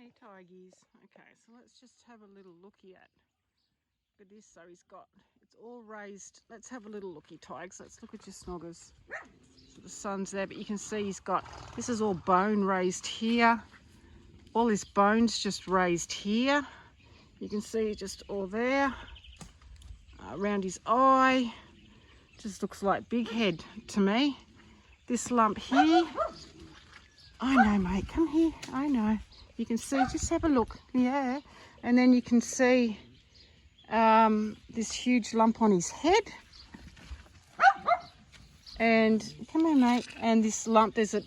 Hey tigers. Okay, so let's just have a little looky at. Look at this. So it's all raised. Let's have a little looky, tigers. Let's look at your snoggers. So the sun's there, but you can see this is all bone raised here. All his bones just raised here. You can see just all there. Around his eye. Just looks like bighead to me. This lump here. I know, mate. Come here. I know. You can see, just have a look. Yeah. And then you can see this huge lump on his head. And come here, mate. And this lump, there's a...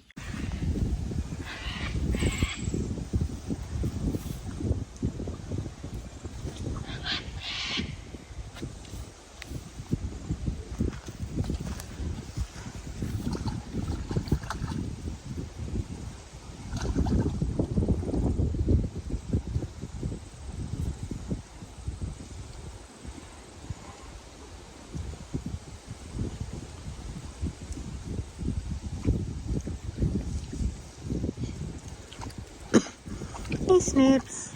Hey, Snips.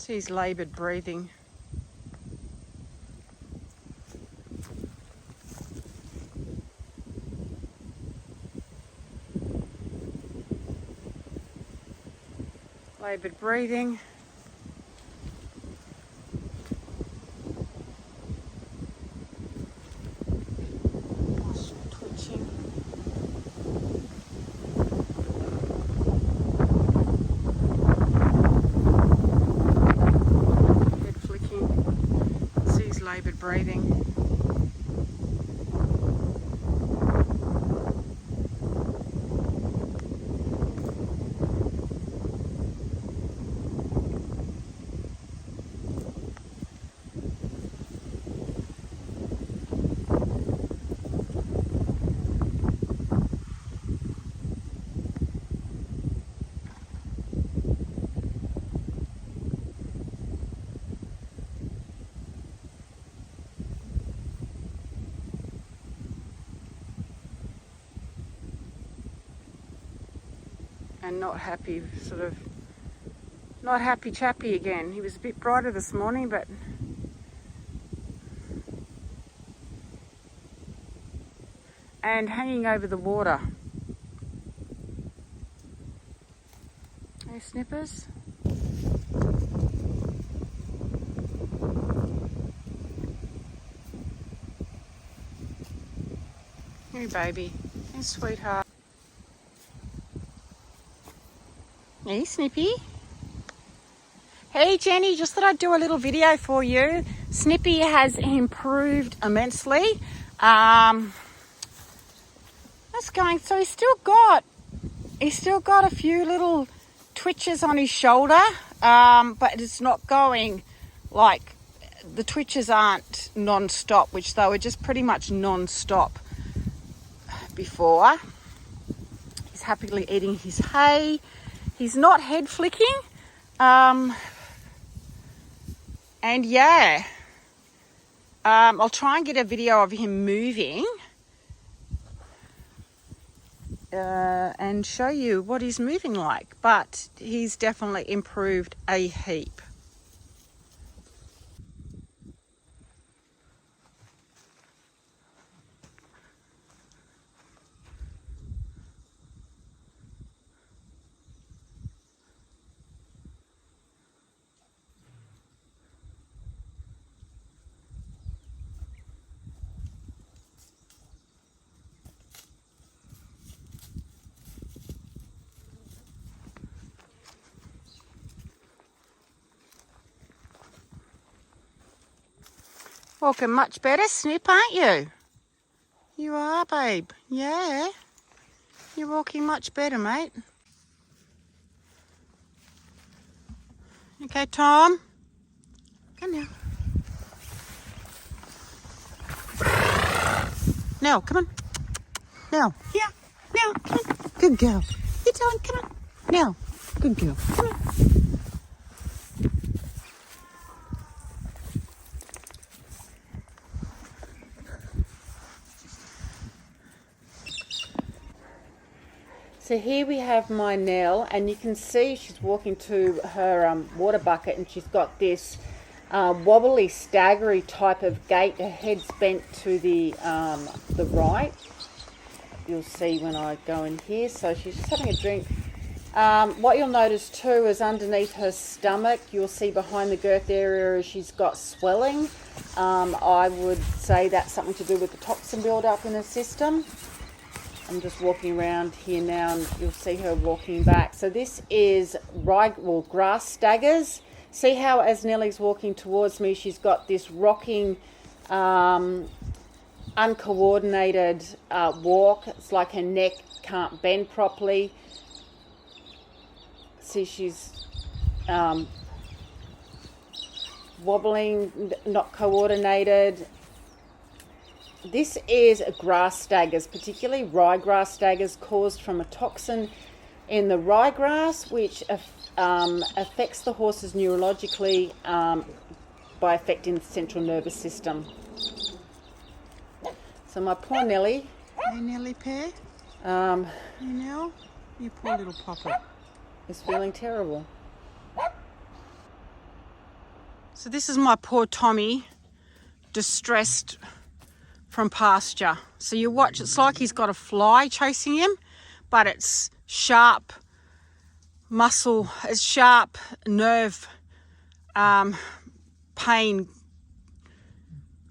He's laboured breathing. Laboured breathing. Twitching. Laboured breathing. and not happy, sort of not happy chappy again. He was a bit brighter this morning, but and hanging over the water. Hey, Snippers. Hey, baby. Hey, sweetheart. Hey, Snippy. Hey, Jenny, just thought I'd do a little video for you. Snippy has improved immensely. That's going, so he's still got a few little twitches on his shoulder, but it's not going like, the twitches aren't non-stop, which they were just pretty much non-stop before. He's happily eating his hay. He's not head flicking. And yeah, I'll try and get a video of him moving and show you what he's moving like, but he's definitely improved a heap. Walking much better, Snip, aren't you? You are, babe. Yeah. You're walking much better, mate. Okay, Tom. Come now. Now, come on. Now. Here. Now. Come on. Good girl. You're telling, come on. Now. Good girl. Come on. So here we have my Nell, and you can see she's walking to her water bucket, and she's got this wobbly, staggery type of gait. Her head's bent to the right. You'll see when I go in here. So she's just having a drink. What you'll notice too is underneath her stomach, you'll see behind the girth area she's got swelling. I would say that's something to do with the toxin build-up in her system. I'm just walking around here now, and you'll see her walking back. So this is grass staggers. See how as Nellie's walking towards me, she's got this rocking, uncoordinated walk. It's like her neck can't bend properly. See, she's wobbling, not coordinated. This is a grass staggers, particularly ryegrass staggers, caused from a toxin in the ryegrass, which affects the horses neurologically by affecting the central nervous system. So my poor Nellie. Hey, Nellie Pear. You Nell, you poor little papa. Is feeling terrible. So this is my poor Tommy, distressed from pasture. So you watch, it's like he's got a fly chasing him, but it's sharp muscle, it's sharp nerve pain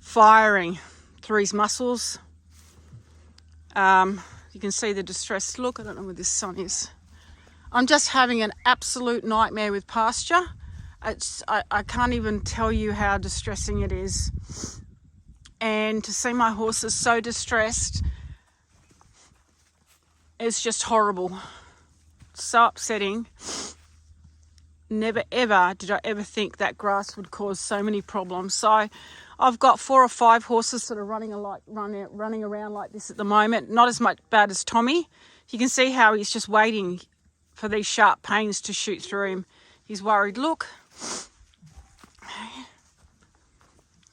firing through his muscles. You can see the distressed look. I don't know where this sun is. I'm just having an absolute nightmare with pasture. I can't even tell you how distressing it is. And to see my horses so distressed is just horrible. So upsetting. Never ever did I ever think that grass would cause so many problems. So I've got 4 or 5 horses that are running around like this at the moment. Not as much bad as Tommy. You can see how he's just waiting for these sharp pains to shoot through him. He's worried. Look.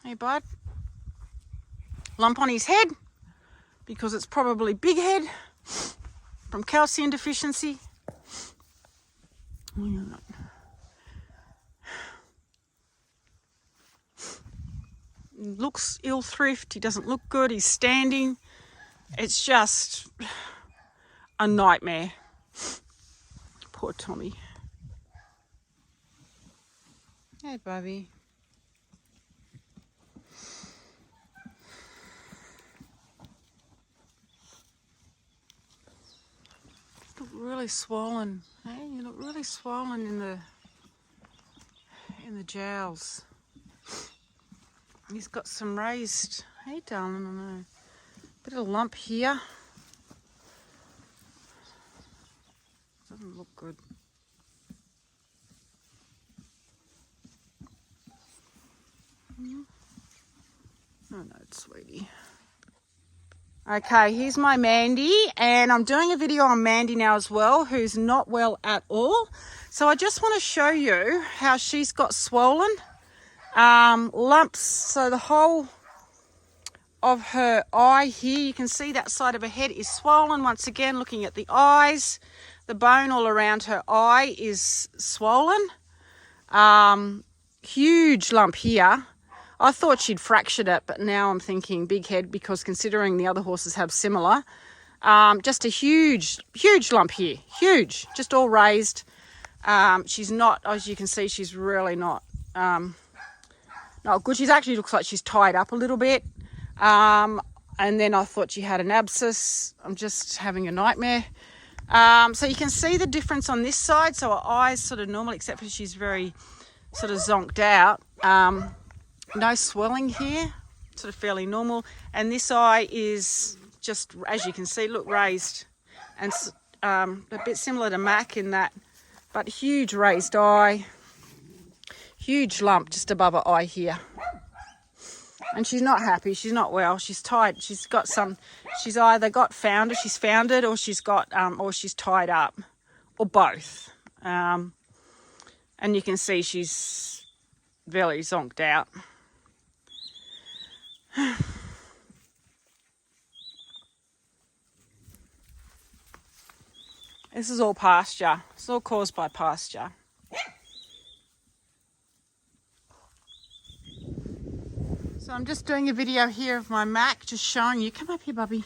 Hey, bud. Lump on his head because it's probably bighead from calcium deficiency. Looks ill thrift. He doesn't look good. He's standing. It's just a nightmare. Poor Tommy. Hey, Bubby. You look really swollen. Hey, you look really swollen in the jowls. He's got some raised. Hey, darling, I know. Bit of a lump here. Doesn't look good. Oh no, sweetie. Okay, here's my Mandy, and I'm doing a video on Mandy now as well, who's not well at all. So I just want to show you how she's got swollen lumps. So the whole of her eye here, you can see that side of her head is swollen. Once again, looking at the eyes, the bone all around her eye is swollen. Huge lump here. I thought she'd fractured it, but now I'm thinking big head, because considering the other horses have similar. Just a huge lump here. Huge. Just all raised. She's not, as you can see, she's really not good. She's actually looks like she's tied up a little bit. And then I thought she had an abscess. I'm just having a nightmare. So you can see the difference on this side. So her eyes sort of normal, except for she's very sort of zonked out. No swelling here, sort of fairly normal. And this eye is just, as you can see, look, raised. And a bit similar to Mac in that, but huge raised eye. Huge lump just above her eye here. And she's not happy, she's not well, she's tied. She's got some, she's either got founded, she's founded, or she's got, or she's tied up, or both. And you can see she's very zonked out. This is all pasture. It's all caused by pasture. So I'm just doing a video here of my Mac, just showing you. Come up here, Bubby.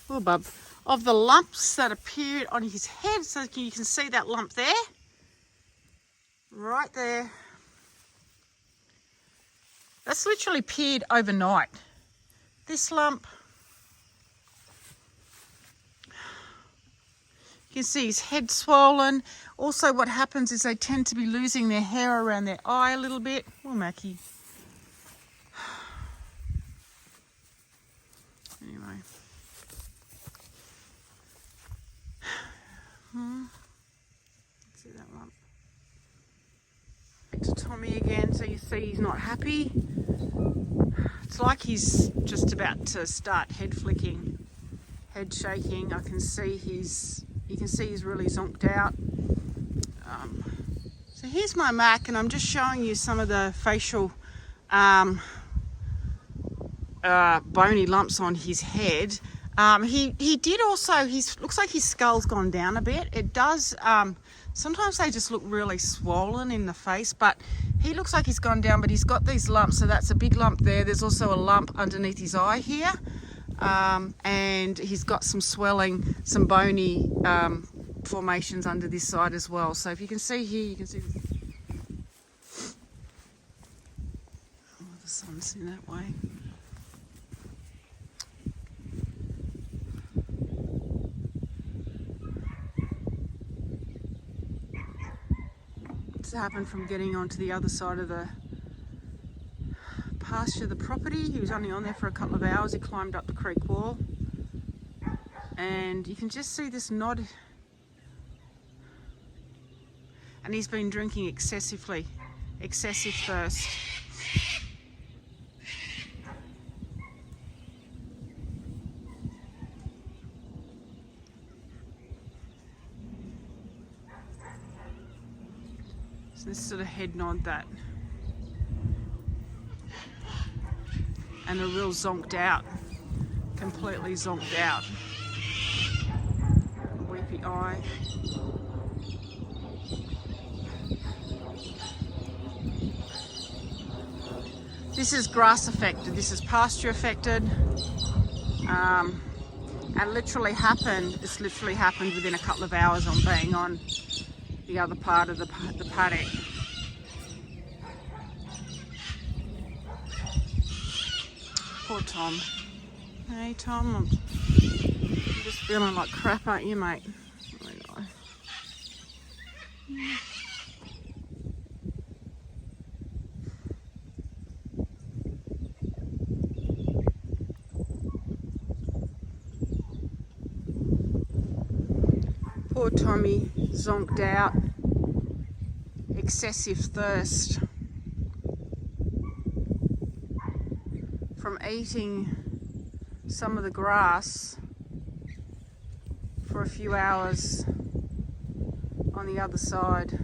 Oh, bub. Of the lumps that appeared on his head. So you can see that lump there. Right there. That's literally appeared overnight. This lump. You can see his head swollen. Also what happens is they tend to be losing their hair around their eye a little bit. Oh, Mackie. Anyway. See that lump. Back to Tommy again, so you see he's not happy. It's like he's just about to start head flicking, head shaking. I can see you can see he's really zonked out. So here's my Mac, and I'm just showing you some of the facial bony lumps on his head. He did also, looks like his skull's gone down a bit. It does, sometimes they just look really swollen in the face, but he looks like he's gone down, but he's got these lumps. So that's a big lump there. There's also a lump underneath his eye here. And he's got some swelling, some bony formations under this side as well. So if you can see here, you can see the sun's in that way. It's happened from getting onto the other side of the pasture, the property. He was only on there for a couple of hours. He climbed up the creek wall, and you can just see this nod, and he's been drinking excessive thirst. So this sort of head nod that. And a real zonked out, completely zonked out. Weepy. the eye. This is grass affected, this is pasture affected. And literally happened, it's literally happened within a couple of hours on being on the other part of the paddock. Poor Tom. Hey Tom, I'm just feeling like crap, aren't you, mate? I know. Poor Tommy, zonked out, excessive thirst from eating some of the grass for a few hours on the other side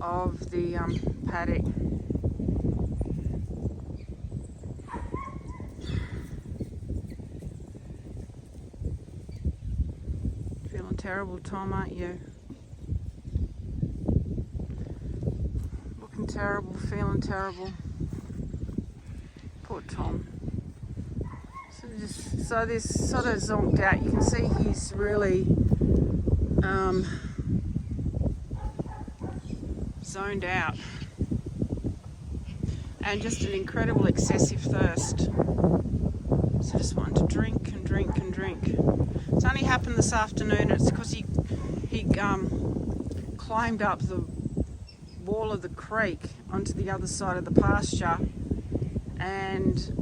of the paddock. Feeling terrible, Tom, aren't you? Looking terrible, feeling terrible. Poor Tom. So this sort of zonked out. You can see he's really zoned out, and just an incredible excessive thirst. So just wanting to drink and drink and drink. It's only happened this afternoon. It's because he climbed up the wall of the creek onto the other side of the pasture, and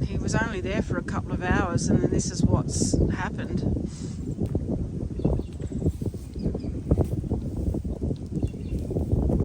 he was only there for a couple of hours, and then this is what's happened.